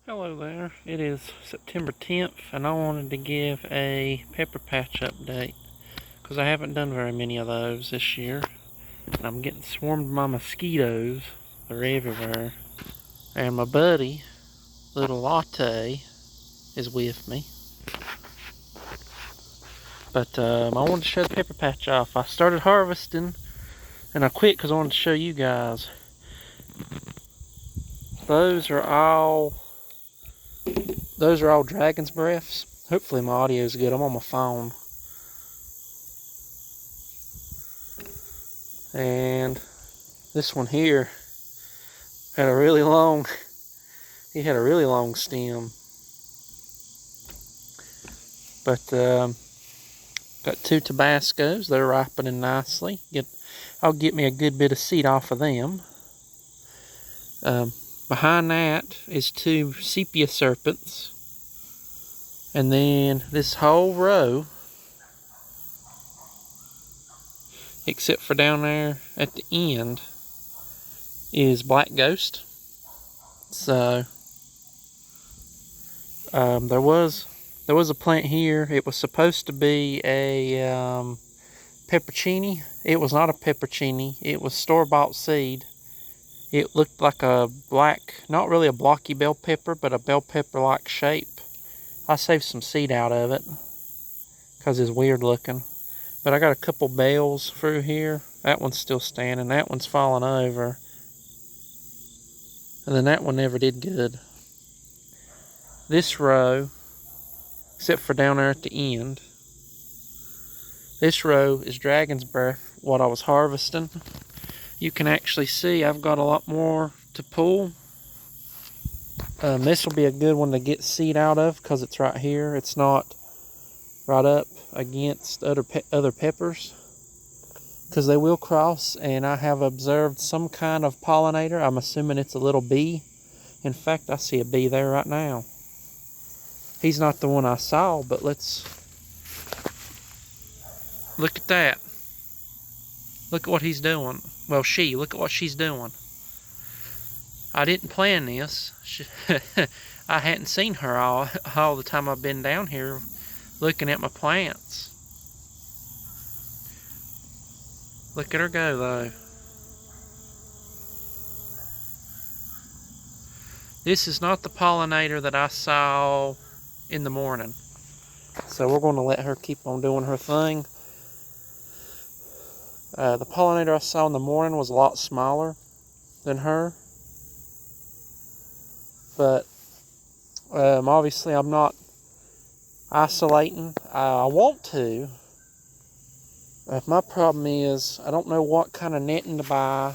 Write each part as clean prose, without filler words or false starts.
Hello there, it is September 10th and I wanted to give a pepper patch update because I haven't done very many of those this year and I'm getting swarmed by mosquitoes. They're everywhere. And my buddy, little Latte, is with me. But I wanted to show the pepper patch off. I started harvesting and I quit because I wanted to show you guys. Those are all dragon's breaths. Hopefully my audio is good. I'm on my phone. And this one here had a really long stem. But got two Tabascos. They're ripening nicely. I'll get me a good bit of seed off of them. Behind that is two Sepia serpents. And then this whole row, except for down there at the end, is black ghost. So there was a plant here. It was supposed to be a peppercini. It was not a peppercini. It was store-bought seed. It looked like a black, not really a blocky bell pepper, but a bell pepper-like shape. I saved some seed out of it because it's weird looking. But I got a couple bells through here. That one's still standing. That one's falling over. And then that one never did good. This row, except for down there at the end, this row is dragon's breath, what I was harvesting. You can actually see I've got a lot more to pull. This will be a good one to get seed out of because it's right here. It's not right up against other peppers because they will cross, and I have observed some kind of pollinator. I'm assuming it's a little bee. In fact, I see a bee there right now. He's not the one I saw, but let's look at that. Look at what he's doing. Well, look at what she's doing. I didn't plan this. I hadn't seen her all the time I've been down here looking at my plants. Look at her go, though. This is not the pollinator that I saw in the morning. So we're going to let her keep on doing her thing. The pollinator I saw in the morning was a lot smaller than her. But obviously I'm not isolating. I want to. My problem is I don't know what kind of netting to buy,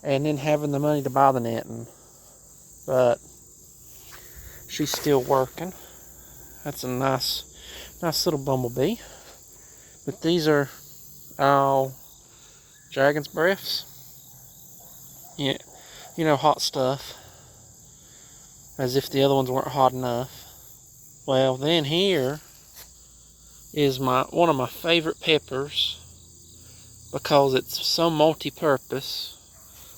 and then having the money to buy the netting. But she's still working. That's a nice little bumblebee. But these are all dragon's breaths. Yeah, hot stuff. As if the other ones weren't hot enough. Well, then here is one of my favorite peppers because it's so multi-purpose.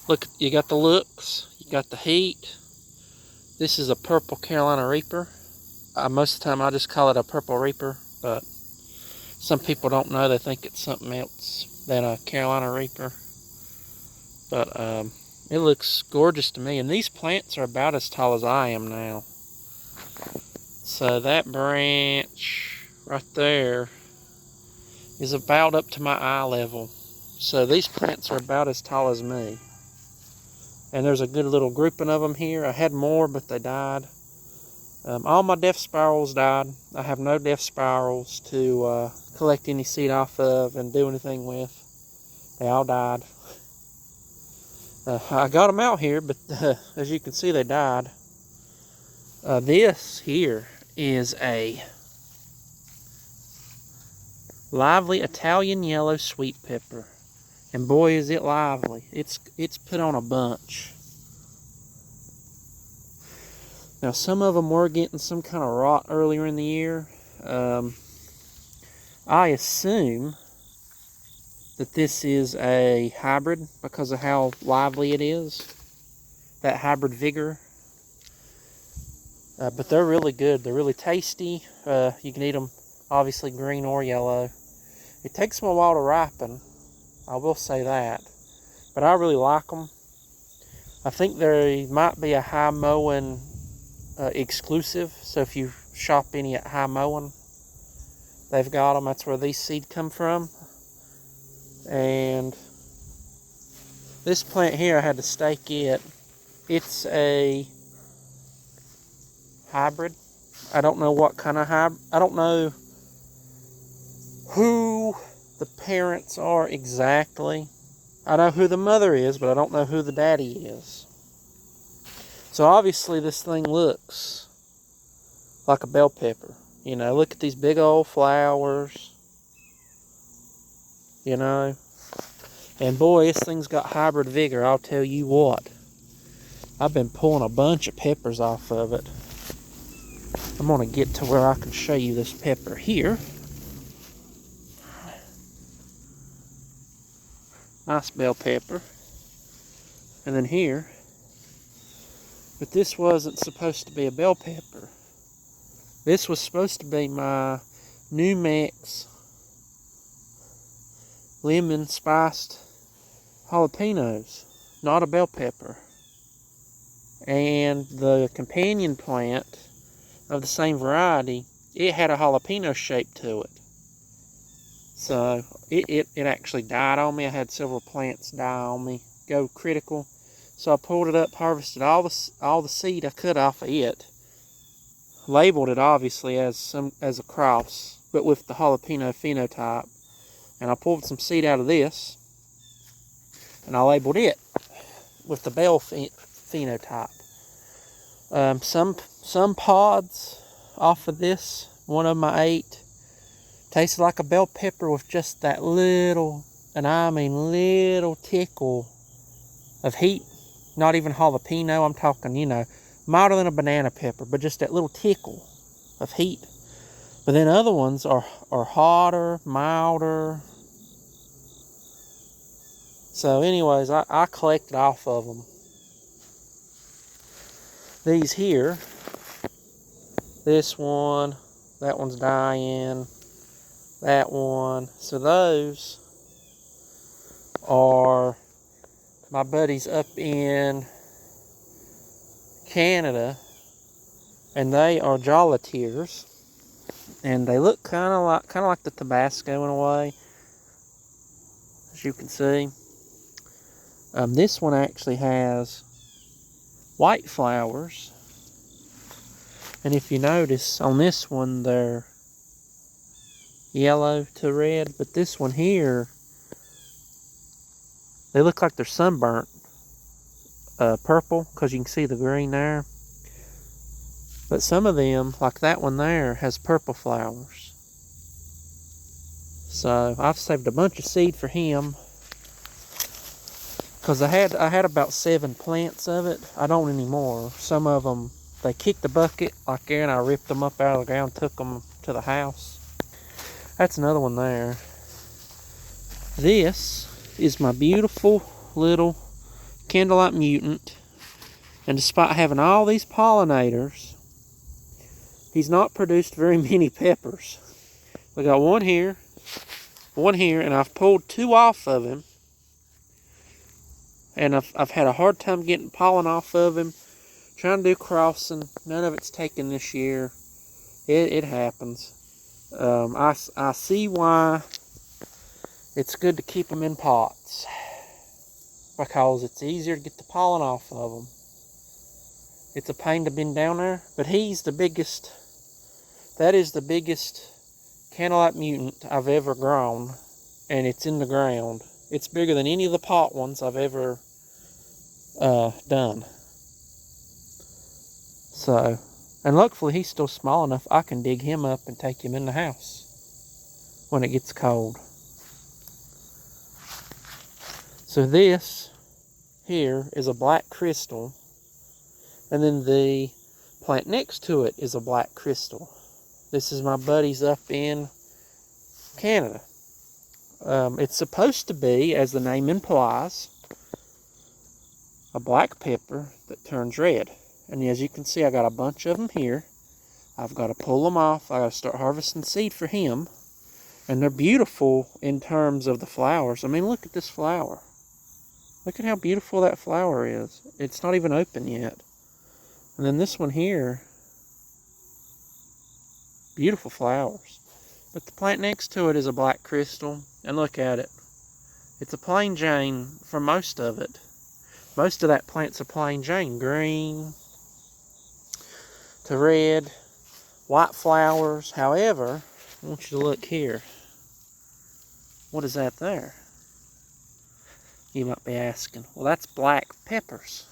Look, you got the looks, you got the heat. This is a purple Carolina Reaper. Most of the time I just call it a purple Reaper, but some people don't know. They think it's something else than a Carolina Reaper. But it looks gorgeous to me. And these plants are about as tall as I am now. So that branch right there is about up to my eye level. So these plants are about as tall as me. And there's a good little grouping of them here. I had more, but they died. All my death spirals died. I have no death spirals to collect any seed off of and do anything with. They all died. I got them out here, but as you can see, they died. This here is a lively Italian yellow sweet pepper. And boy, is it lively. It's put on a bunch. Now, some of them were getting some kind of rot earlier in the year. I assume that this is a hybrid because of how lively it is. That hybrid vigor. But they're really good. They're really tasty. You can eat them obviously green or yellow. It takes them a while to ripen, I will say that. But I really like them. I think there might be a High Mowing exclusive. So if you shop any at High Mowing, they've got them. That's where these seeds come from. And this plant here, I had to stake it. It's a hybrid. I don't know what kind of hybrid. I don't know who the parents are exactly. I know who the mother is, but I don't know who the daddy is. So obviously this thing looks like a bell pepper. You know, look at these big old flowers. You know. And boy, this thing's got hybrid vigor, I'll tell you what. I've been pulling a bunch of peppers off of it. I'm going to get to where I can show you this pepper here. Nice bell pepper. And then here. But this wasn't supposed to be a bell pepper. This was supposed to be my New Mex lemon spiced jalapenos. Not a bell pepper. And the companion plant of the same variety, it had a jalapeno shape to it. So it actually died on me. I had several plants die on me, go critical. So I pulled it up, harvested all the seed I could off of it, labeled it obviously as a cross, but with the jalapeno phenotype. And I pulled some seed out of this, and I labeled it with the bell phenotype. Some pods off of this, one of them I ate, tasted like a bell pepper with just that little, and I mean little tickle of heat. Not even jalapeno, I'm talking, you know, milder than a banana pepper, but just that little tickle of heat. But then other ones are hotter, milder. So anyways, I collected off of them. These here, this one, that one's dying, that one. So those are my buddies up in Canada, and they are jolatiers, and they look kind of like the Tabasco in a way, as you can see. This one actually has white flowers, and if you notice on this one they're yellow to red, but this one here, they look like they're sunburnt purple, because you can see the green there. But some of them, like that one there, has purple flowers. So I've saved a bunch of seed for him, because I had about 7 plants of it. I don't anymore. Some of them, they kicked the bucket like there, and I ripped them up out of the ground, took them to the house. That's another one there. This is my beautiful little candlelight mutant, and despite having all these pollinators, he's not produced very many peppers. We got one here, and I've pulled 2 off of him, and I've had a hard time getting pollen off of him, trying to do crossing. None of it's taken this year. It happens. I see why it's good to keep them in pots, because it's easier to get the pollen off of them. It's a pain to bend down there, but he's the biggest. That is the biggest candlelight mutant I've ever grown, and it's in the ground. It's bigger than any of the pot ones I've ever done. So, and luckily he's still small enough I can dig him up and take him in the house when it gets cold. So this here is a black crystal, and then the plant next to it is a black crystal. This is my buddies up in Canada. It's supposed to be, as the name implies, a black pepper that turns red. And as you can see, I got a bunch of them here. I've got to pull them off. I got to start harvesting seed for him. And they're beautiful in terms of the flowers. I mean, look at this flower. Look at how beautiful that flower is. It's not even open yet. And then this one here, beautiful flowers. But the plant next to it is a black crystal. And look at it. It's a plain Jane for most of it. Most of that plant's a plain Jane. Green to red, white flowers. However, I want you to look here. What is that there? You might be asking. Well, that's black peppers.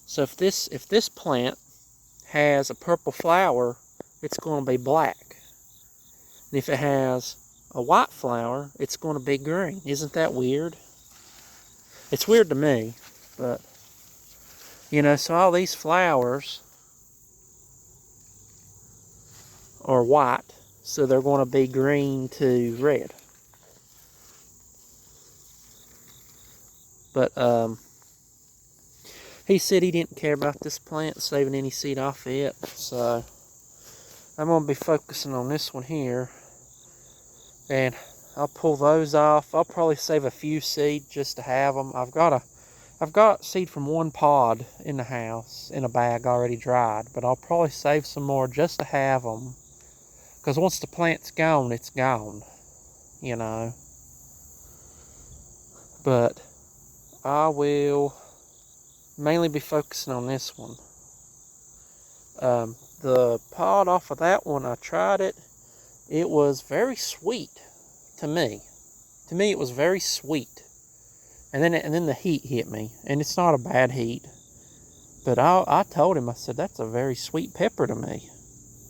So if this plant has a purple flower, it's going to be black. And if it has a white flower, it's going to be green. Isn't that weird? It's weird to me, but you know, so all these flowers are white, so they're going to be green to red. But he said he didn't care about this plant saving any seed off it, so I'm going to be focusing on this one here, and I'll pull those off. I'll probably save a few seed just to have them. I've got seed from one pod in the house in a bag already dried, but I'll probably save some more just to have them, because once the plant's gone, it's gone, you know. But I will mainly be focusing on this one. The pod off of that one, I tried it. It was very sweet to me. To me, it was very sweet. And then the heat hit me, and it's not a bad heat. But I told him, I said, that's a very sweet pepper to me.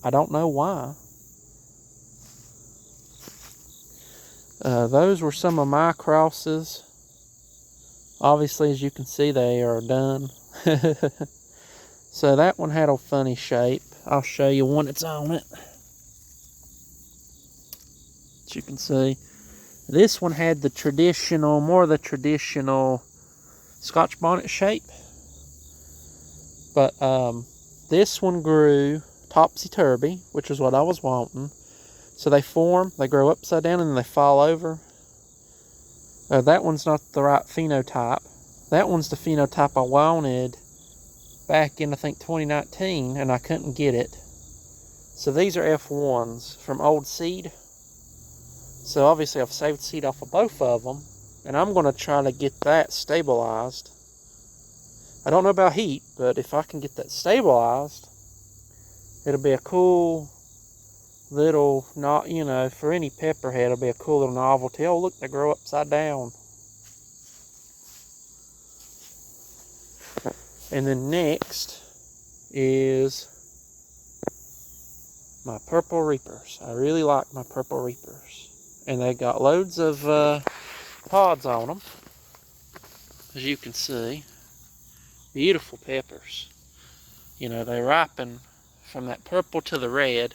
I don't know why. Those were some of my crosses. Obviously, as you can see, they are done. So that one had a funny shape. I'll show you one that's on it. As you can see, this one had the traditional, more of the traditional Scotch bonnet shape. But this one grew topsy-turvy, which is what I was wanting. So they form, they grow upside down, and then they fall over. That one's not the right phenotype. That one's the phenotype I wanted back in, I think, 2019, and I couldn't get it. So these are F1s from old seed. So obviously I've saved seed off of both of them, and I'm going to try to get that stabilized. I don't know about heat, but if I can get that stabilized, it'll be a cool little, not, you know, for any pepperhead, it'll be a cool little novelty. Oh, look, they grow upside down. And then next is my purple reapers. I really like my purple reapers. And they got loads of pods on them, as you can see. Beautiful peppers. You know, they ripen from that purple to the red.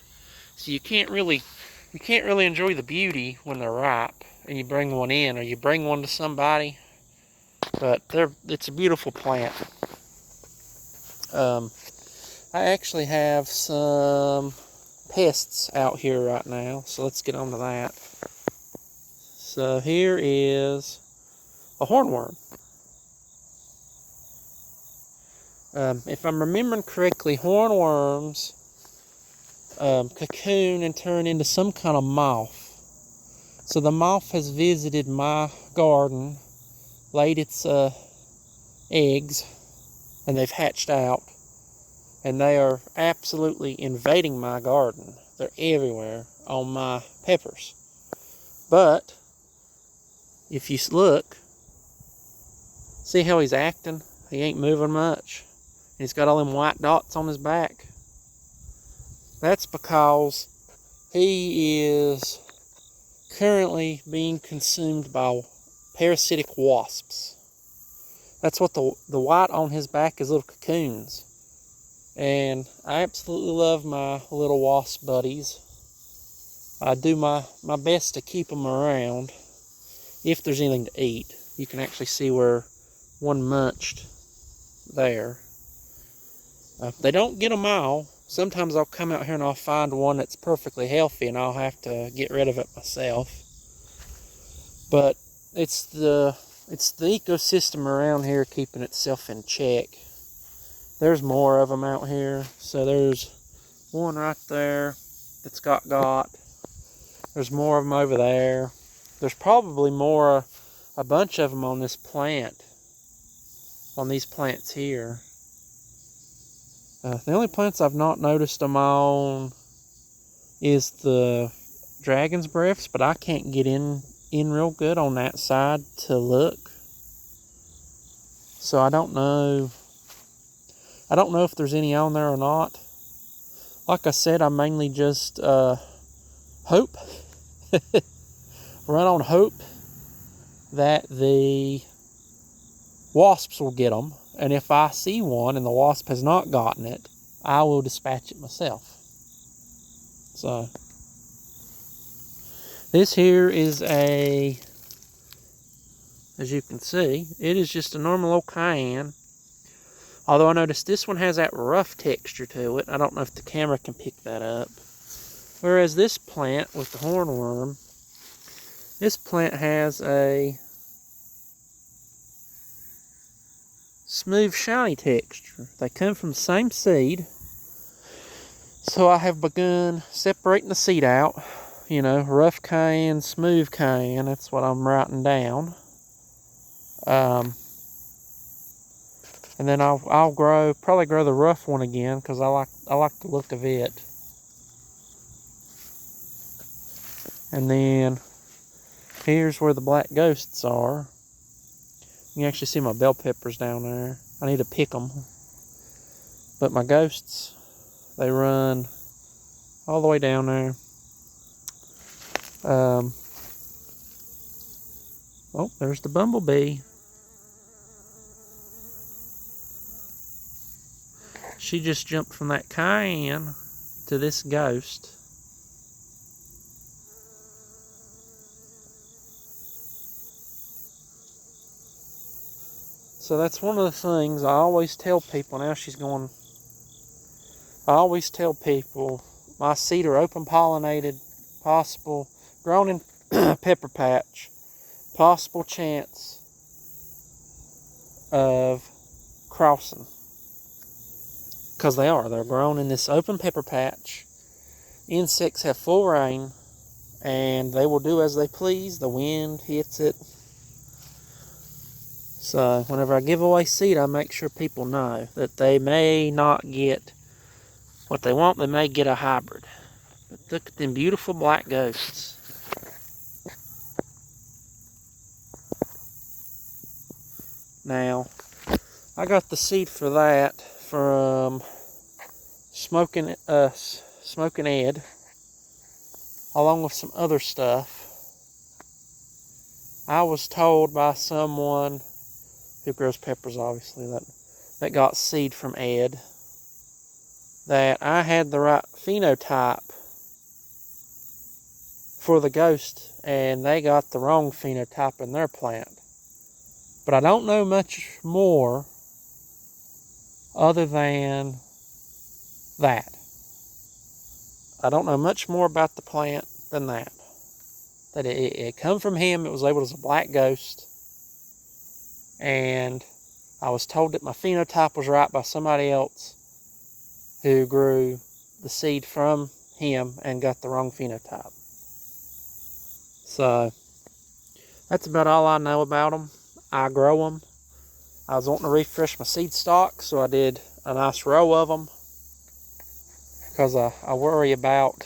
So you can't really enjoy the beauty when they're ripe and you bring one in, or you bring one to somebody. But it's a beautiful plant. I actually have some pests out here right now, so let's get on to that. So here is a hornworm. If I'm remembering correctly, hornworms cocoon and turn into some kind of moth. So the moth has visited my garden, laid its eggs, and they've hatched out, and they are absolutely invading my garden. They're everywhere on my peppers. But if you look, see how he's acting? He ain't moving much. He's got all them white dots on his back. That's because he is currently being consumed by parasitic wasps. That's what the white on his back is, little cocoons. And I absolutely love my little wasp buddies. I do my best to keep them around if there's anything to eat. You can actually see where one munched there. They don't get them all. Sometimes I'll come out here and I'll find one that's perfectly healthy and I'll have to get rid of it myself. But it's the ecosystem around here keeping itself in check. There's more of them out here. So there's one right there that's got. There's more of them over there. There's probably a bunch of them on this plant, on these plants here. The only plants I've not noticed them on is the dragon's breaths, but I can't get in real good on that side to look. So I don't know if there's any on there or not. Like I said, I mainly just hope, run on hope that the wasps will get them. And if I see one and the wasp has not gotten it, I will dispatch it myself. So, this here is as you can see, it is just a normal old cayenne. Although I noticed this one has that rough texture to it. I don't know if the camera can pick that up. Whereas this plant with the hornworm, this plant has a smooth, shiny texture. They come from the same seed. So I have begun separating the seed out. You know, rough cayenne, smooth cayenne. That's what I'm writing down. And then I'll probably grow the rough one again because I like the look of it. And then here's where the black ghosts are. You can actually see my bell peppers down there. I need to pick them. But my ghosts, they run all the way down there. Oh, there's the bumblebee. She just jumped from that cayenne to this ghost. So that's one of the things I always tell people. Now she's going. I always tell people my seed are open pollinated, possible, grown in pepper patch, possible chance of crossing. Because they're grown in this open pepper patch. Insects have full reign, and they will do as they please. The wind hits it. So whenever I give away seed, I make sure people know that they may not get what they want. They may get a hybrid. But look at them beautiful black ghosts. Now, I got the seed for that from Smoking Ed, along with some other stuff. I was told by someone who grows peppers, obviously, that got seed from Ed, that I had the right phenotype for the ghost, and they got the wrong phenotype in their plant. But I don't know much more other than that. I don't know much more about the plant than that. That it come from him. It was labeled as a black ghost. And I was told that my phenotype was right by somebody else who grew the seed from him and got the wrong phenotype. So that's about all I know about them. I grow them. I was wanting to refresh my seed stock, so I did a nice row of them. Because I worry about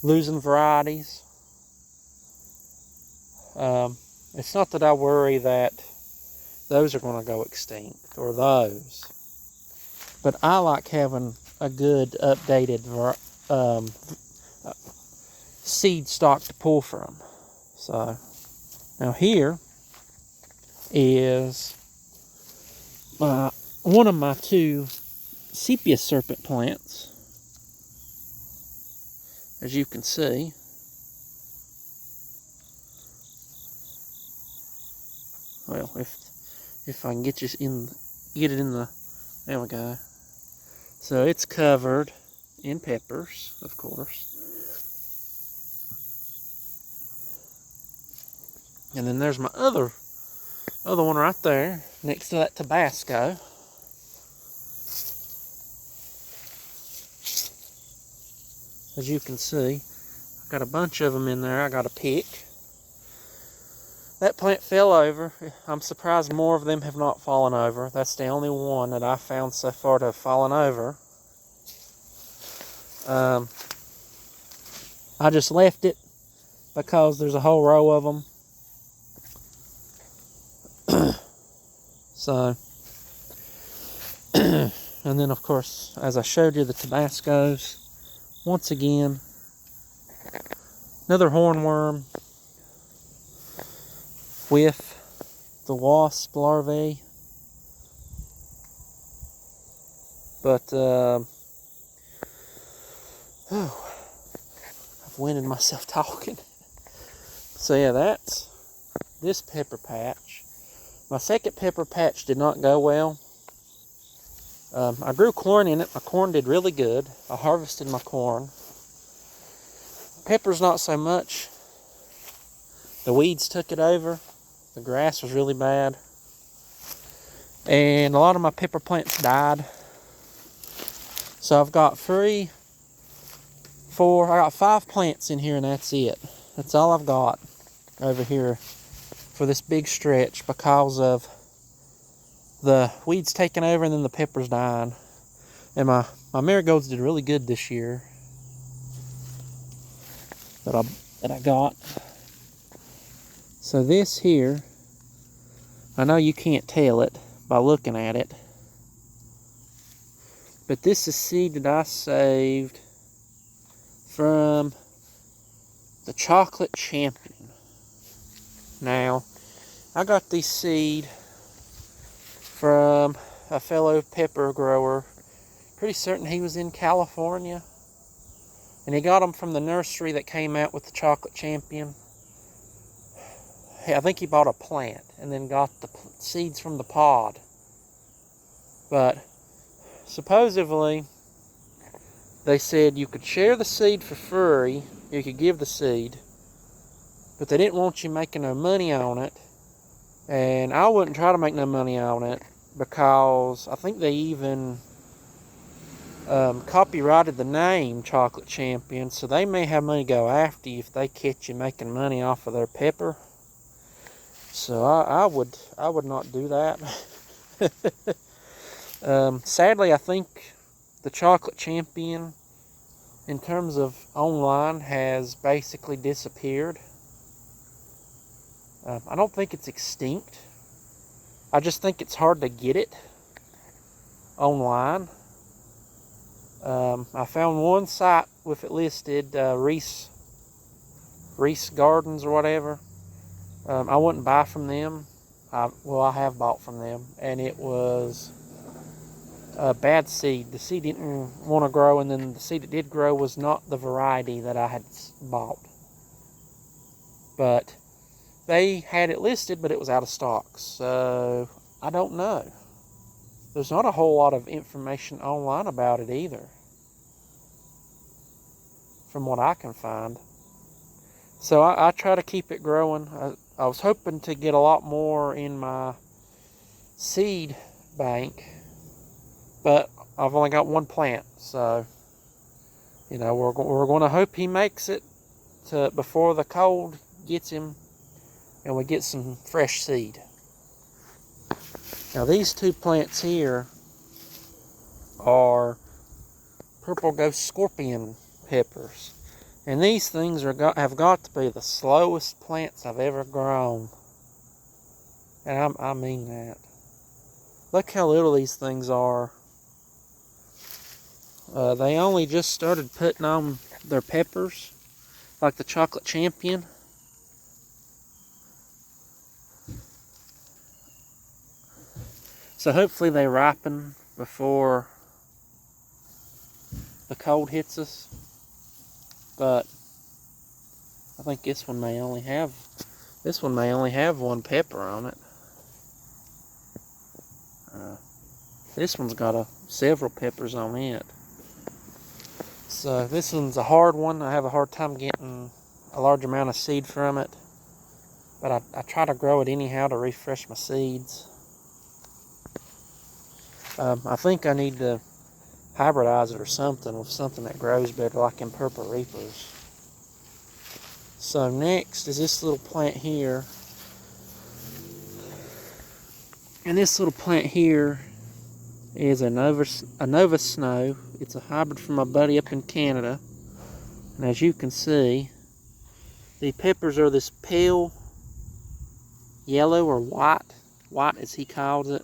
losing varieties. It's not that I worry that those are going to go extinct, or those. But I like having a good, updated seed stock to pull from. So, now here is one of my two Sepia serpent plants, as you can see. Well, if I can get it in the There we go. So it's covered in peppers, of course. And then there's my other one right there, next to that Tabasco. As you can see, I've got a bunch of them in there I got to pick. That plant fell over. I'm surprised more of them have not fallen over. That's the only one that I found so far to have fallen over. I just left it because there's a whole row of them. So, and then of course, as I showed you, the Tabascos. Once again, another hornworm with the wasp larvae. But, I've winded myself talking. So yeah, that's this pepper patch. My second pepper patch did not go well. I grew corn in it. My corn did really good. I harvested my corn. Peppers not so much. The weeds took it over. The grass was really bad. And a lot of my pepper plants died. So I've got 5 plants in here, and that's it. That's all I've got over here for this big stretch because of the weeds taking over and then the peppers dying. And my marigolds did really good this year that I got. So this here, I know you can't tell it by looking at it, but this is seed that I saved from the Chocolate Champion. Now, I got these seed from a fellow pepper grower. Pretty certain he was in California. And he got them from the nursery that came out with the Chocolate Champion. I think he bought a plant and then got the seeds from the pod. But supposedly, they said you could share the seed for free. You could give the seed. But they didn't want you making no money on it. And I wouldn't try to make no money on it because I think they even copyrighted the name Chocolate Champion, so they may have money go after you if they catch you making money off of their pepper. So I would not do that. Sadly, I think the Chocolate Champion, in terms of online, has basically disappeared. I don't think it's extinct. I just think it's hard to get it online. I found one site with it listed, Reese Gardens or whatever. I wouldn't buy from them. I have bought from them, and it was a bad seed. The seed didn't want to grow, and then the seed that did grow was not the variety that I had bought. But they had it listed, but it was out of stock. So I don't know. There's not a whole lot of information online about it either, from what I can find. So I try to keep it growing. I was hoping to get a lot more in my seed bank, but I've only got one plant. So, you know, we're going to hope he makes it to before the cold gets him and we get some fresh seed. Now these two plants here are purple ghost scorpion peppers. And these things have got to be the slowest plants I've ever grown. And I mean that. Look how little these things are. They only just started putting on their peppers, like the Chocolate Champion. So hopefully they ripen before the cold hits us. But I think this one may only have one pepper on it. This one's got several peppers on it. So this one's a hard one. I have a hard time getting a large amount of seed from it. But I try to grow it anyhow to refresh my seeds. I think I need to hybridize it or something with something that grows better, like in purple reapers. So next is this little plant here. And this little plant here is a Nova Snow. It's a hybrid from my buddy up in Canada. And as you can see, the peppers are this pale yellow or white as he calls it.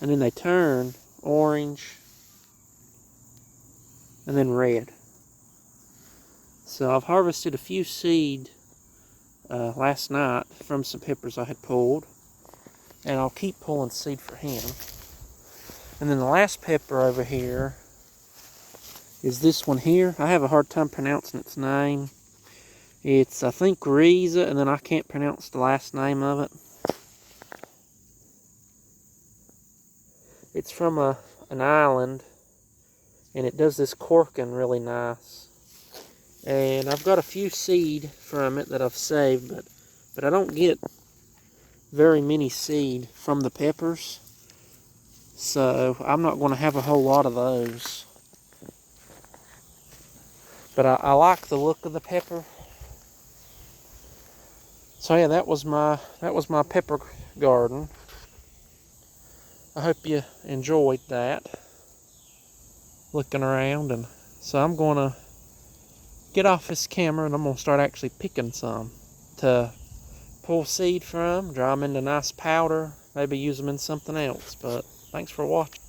And then they turn orange and then red. So I've harvested a few seed last night from some peppers I had pulled. And I'll keep pulling seed for him. And then the last pepper over here is this one here. I have a hard time pronouncing its name. It's, I think, Riza, and then I can't pronounce the last name of it. It's from an island, and it does this corking really nice. And I've got a few seed from it that I've saved, but I don't get very many seed from the peppers. So I'm not going to have a whole lot of those. But I like the look of the pepper. So yeah, that was my pepper garden. I hope you enjoyed that. Looking around, and so I'm going to get off this camera and I'm going to start actually picking some to pull seed from, dry them into nice powder, maybe use them in something else. But thanks for watching.